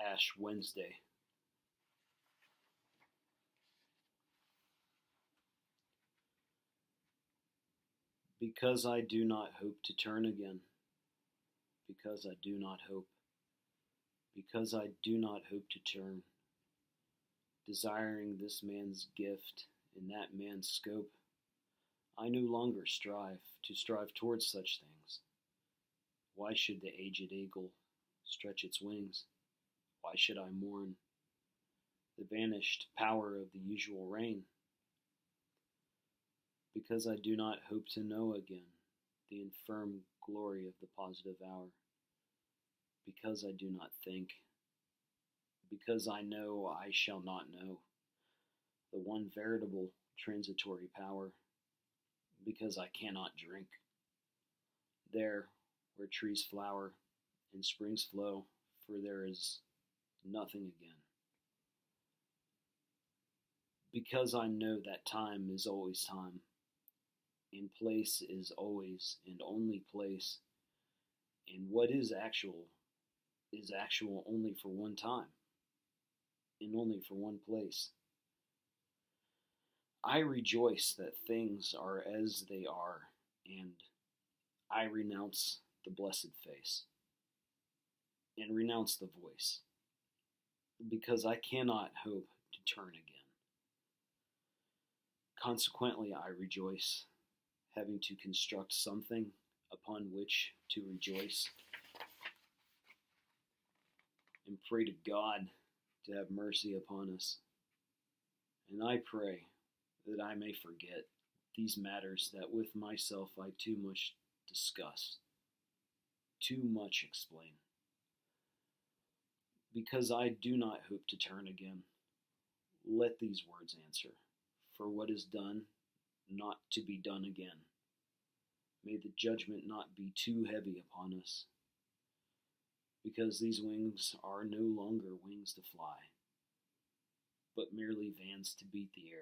Ash Wednesday. Because I do not hope to turn again, because I do not hope, because I do not hope to turn, desiring this man's gift in that man's scope, I no longer strive towards such things. Why should the aged eagle stretch its wings? Why should I mourn the vanished power of the usual rain? Because I do not hope to know again the infirm glory of the positive hour. Because I do not think. Because I know I shall not know the one veritable transitory power. Because I cannot drink. There, where trees flower and springs flow, for there is nothing again. Because I know that time is always time, and place is always and only place, and what is actual only for one time, and only for one place. I rejoice that things are as they are, and I renounce the blessed face, and renounce the voice, because I cannot hope to turn again. Consequently, I rejoice, having to construct something upon which to rejoice, and pray to God to have mercy upon us. And I pray that I may forget these matters that with myself I too much discuss, too much explain. Because I do not hope to turn again, let these words answer, for what is done, not to be done again. May the judgment not be too heavy upon us, because these wings are no longer wings to fly, but merely vans to beat the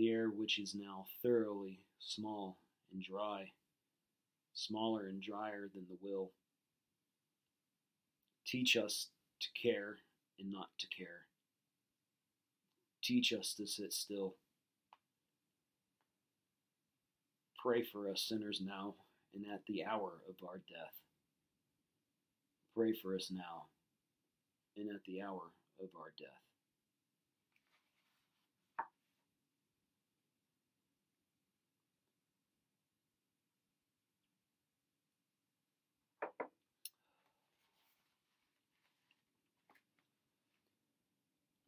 air which is now thoroughly small and dry, smaller and drier than the will. Teach us to care and not to care. Teach us to sit still. Pray for us sinners now and at the hour of our death. Pray for us now and at the hour of our death.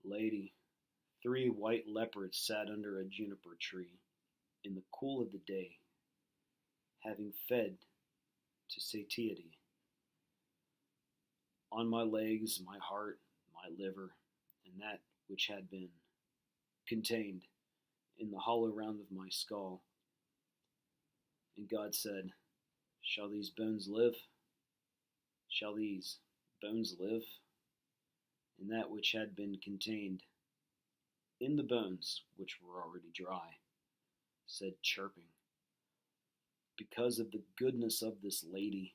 Lady, 3 white leopards sat under a juniper tree in the cool of the day, having fed to satiety. On my legs, my heart, my liver, and that which had been contained in the hollow round of my skull. And God said, Shall these bones live? Shall these bones live? And that which had been contained in the bones, which were already dry, said, chirping, because of the goodness of this lady,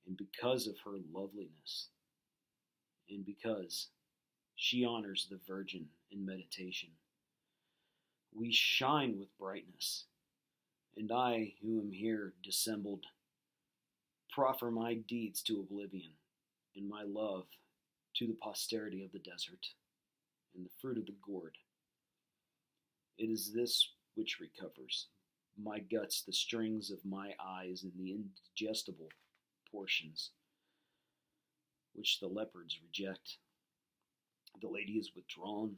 and because of her loveliness, and because she honors the Virgin in meditation, we shine with brightness, and I, who am here dissembled, proffer my deeds to oblivion, and my love to the posterity of the desert, and the fruit of the gourd. It is this which recovers my guts, the strings of my eyes, and the indigestible portions which the leopards reject. The lady is withdrawn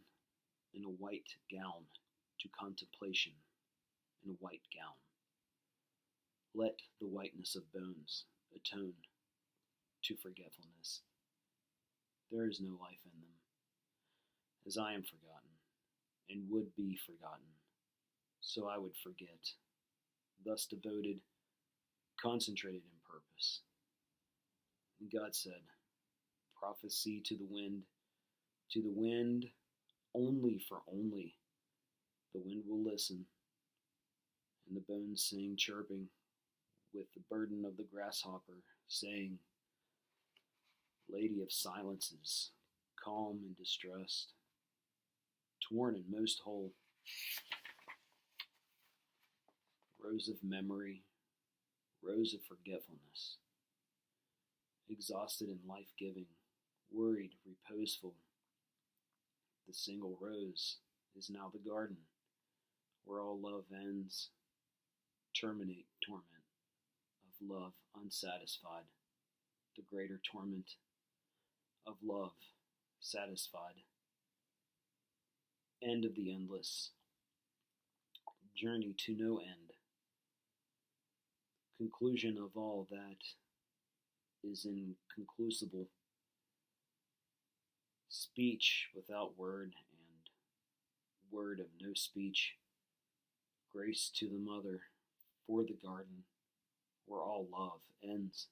in a white gown to contemplation, in a white gown. Let the whiteness of bones atone to forgetfulness. There is no life in them, as I am forgotten, and would be forgotten, so I would forget, thus devoted, concentrated in purpose. And God said, Prophecy to the wind, only for only the wind will listen, and the bones sing chirping with the burden of the grasshopper, saying, lady of silences, calm and distressed, torn and most whole, rose of memory, rose of forgetfulness, exhausted and life-giving, worried, reposeful. The single rose is now the garden, where all love ends, terminate torment of love unsatisfied, the greater torment of love satisfied, end of the endless, journey to no end, conclusion of all that is inconclusible, speech without word and word of no speech, grace to the mother for the garden where all love ends.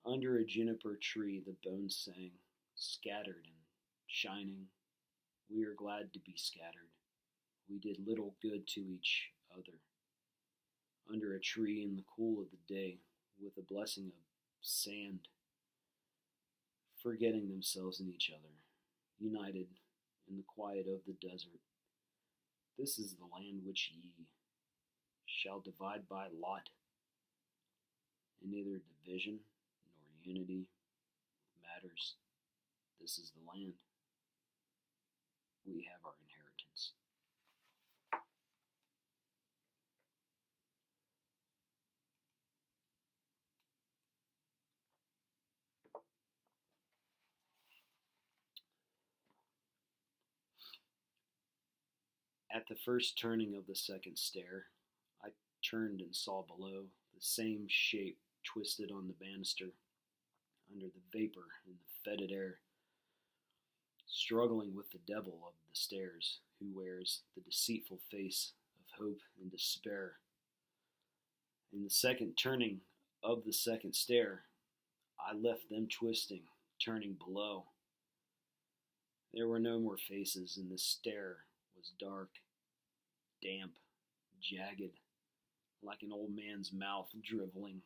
Under a juniper tree the bones sang, scattered and shining. We are glad to be scattered. We did little good to each other. Under a tree in the cool of the day, with a blessing of sand, forgetting themselves in each other, united in the quiet of the desert. This is the land which ye shall divide by lot, and neither division nor unity matters. This is the land. We have our inheritance. At the first turning of the second stair, I turned and saw below the same shape twisted on the banister, under the vapor in the fetid air, struggling with the devil of the stairs, who wears the deceitful face of hope and despair. In the second turning of the second stair, I left them twisting, turning below. There were no more faces, and the stair was dark, damp, jagged, like an old man's mouth driveling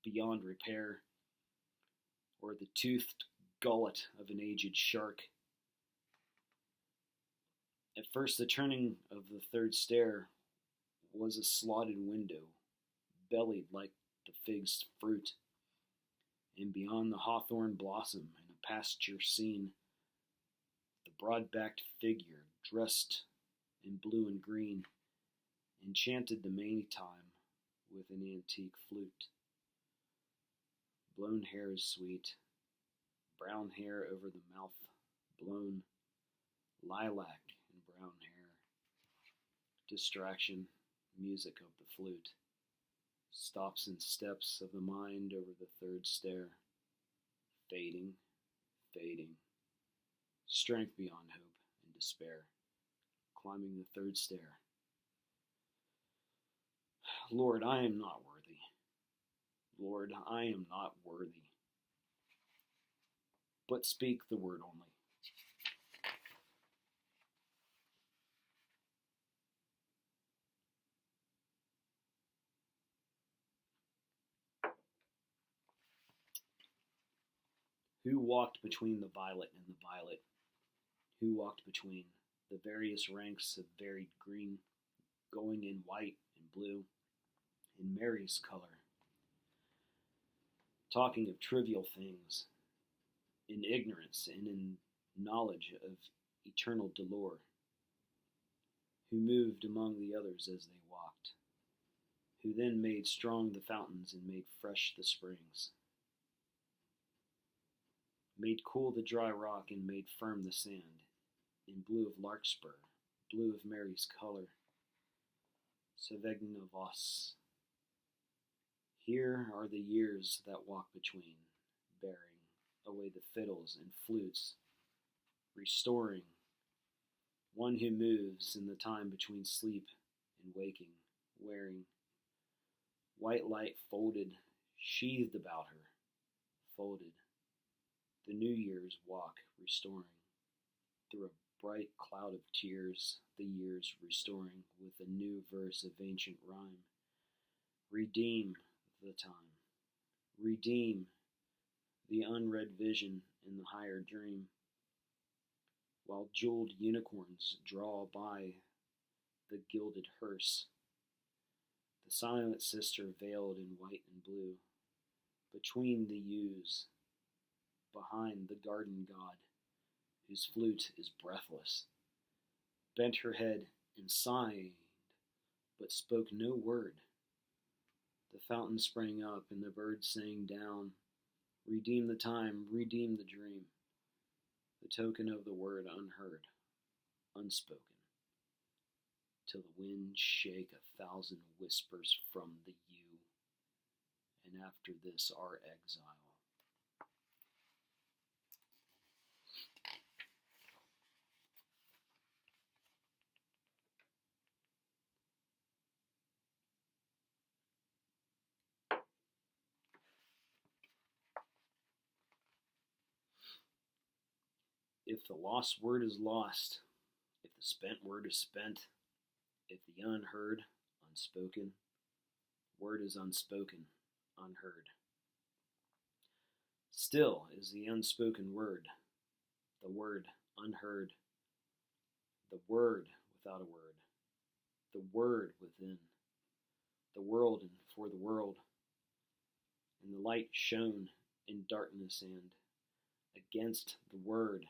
beyond repair, or the toothed gullet of an aged shark. At first the turning of the third stair was a slotted window, bellied like the fig's fruit, and beyond the hawthorn blossom in a pasture scene, the broad-backed figure, dressed in blue and green, enchanted the May time with an antique flute. Blown hair is sweet, brown hair over the mouth blown, lilac and brown hair, distraction, music of the flute, stops and steps of the mind over the third stair, fading, fading, strength beyond hope and despair, climbing the third stair. Lord, I am not worthy. Lord, I am not worthy. But speak the word only. Who walked between the violet and the violet? Who walked between the various ranks of varied green, going in white and blue, in Mary's color, talking of trivial things, in ignorance and in knowledge of eternal dolor, who moved among the others as they walked, who then made strong the fountains and made fresh the springs, made cool the dry rock and made firm the sand, in blue of larkspur, blue of Mary's color, Savegna vos. Here are the years that walk between, bearing away the fiddles and flutes, restoring one who moves in the time between sleep and waking, wearing white light folded, sheathed about her, folded, the New Year's walk restoring, through a bright cloud of tears, the years restoring with a new verse of ancient rhyme, redeem the time, redeem the unread vision in the higher dream, while jeweled unicorns draw by the gilded hearse. The silent sister veiled in white and blue, between the yews, behind the garden god, whose flute is breathless, bent her head and sighed, but spoke no word. The fountain sprang up, and the birds sang down, redeem the time, redeem the dream, the token of the word unheard, unspoken, till the wind shake 1,000 whispers from the yew, and after this our exile. If the lost word is lost, if the spent word is spent, if the unheard, unspoken, word is unspoken, unheard, still is the unspoken word, the word unheard, the word without a word, the word within, the world and for the world, and the light shone in darkness, and against the word,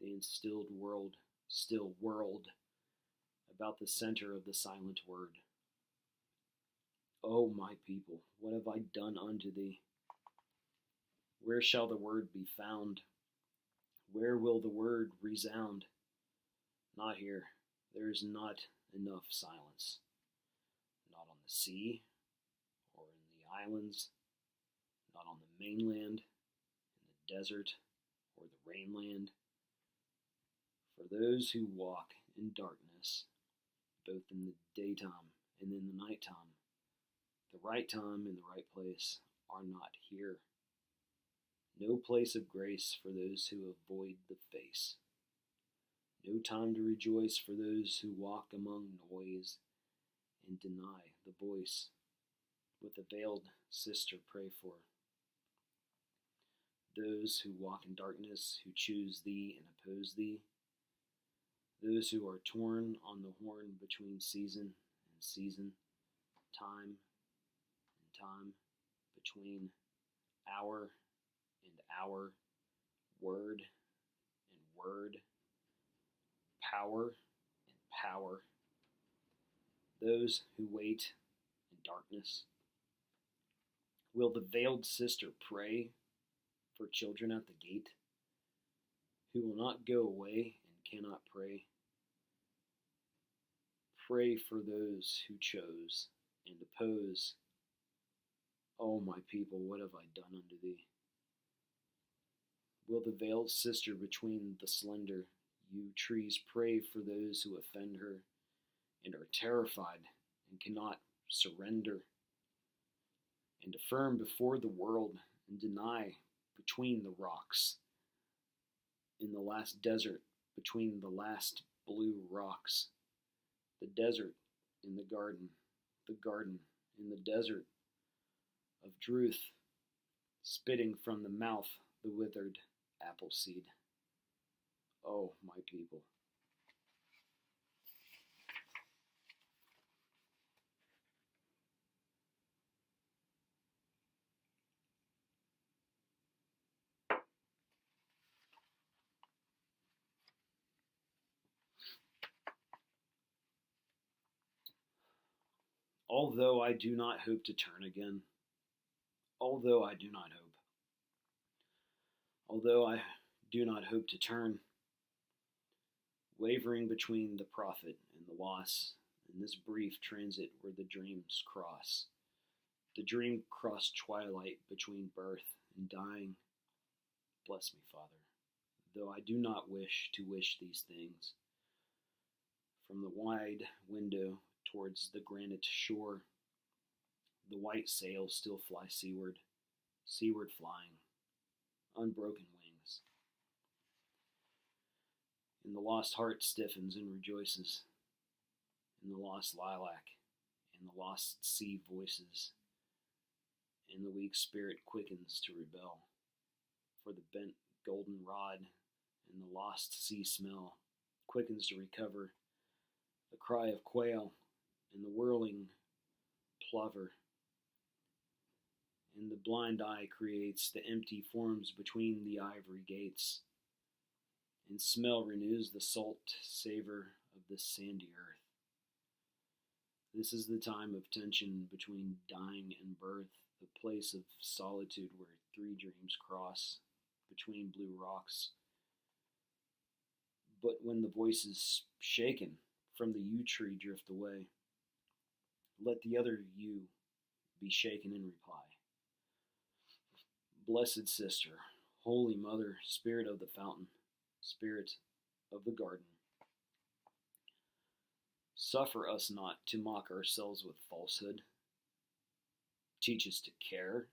the instilled world, still whirled about the center of the silent word. O my people, what have I done unto thee? Where shall the word be found? Where will the word resound? Not here. There is not enough silence. Not on the sea, or in the islands, not on the mainland, in the desert, or the rainland. For those who walk in darkness, both in the daytime and in the nighttime, the right time and the right place are not here. No place of grace for those who avoid the face. No time to rejoice for those who walk among noise and deny the voice. With a veiled sister pray for those who walk in darkness, who choose thee and oppose thee, those who are torn on the horn between season and season, time and time, between hour and hour, word and word, power and power, those who wait in darkness. Will the veiled sister pray for children at the gate, who will not go away and cannot pray? Pray for those who chose and oppose. O my people, what have I done unto thee? Will the veiled sister between the slender yew trees pray for those who offend her and are terrified and cannot surrender, and affirm before the world and deny between the rocks, in the last desert between the last blue rocks, the desert in the garden in the desert of Druth, spitting from the mouth the withered apple seed. Oh, my people. Although I do not hope to turn again, although I do not hope, although I do not hope to turn, wavering between the prophet and the loss, in this brief transit where the dreams cross, the dream-crossed twilight between birth and dying. Bless me, Father, though I do not wish to wish these things. From the wide window towards the granite shore, the white sails still fly seaward, seaward flying, unbroken wings. And the lost heart stiffens and rejoices, in the lost lilac, and the lost sea voices, and the weak spirit quickens to rebel. For the bent golden rod and the lost sea smell quickens to recover the cry of quail and the whirling plover. And the blind eye creates the empty forms between the ivory gates, and smell renews the salt savor of this sandy earth. This is the time of tension between dying and birth, the place of solitude where three dreams cross between blue rocks. But when the voices shaken from the yew tree drift away, let the other yew be shaken in reply. Blessed sister, holy mother, spirit of the fountain, spirit of the garden, suffer us not to mock ourselves with falsehood. Teach us to care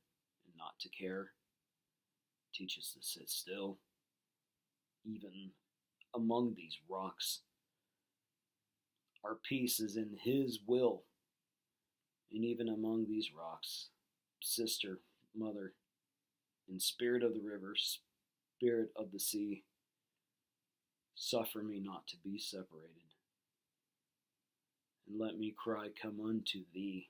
and not to care. Teach us to sit still, even among these rocks. Our peace is in His will, and even among these rocks, sister, mother, and spirit of the river, spirit of the sea, suffer me not to be separated. And let me cry, come unto Thee.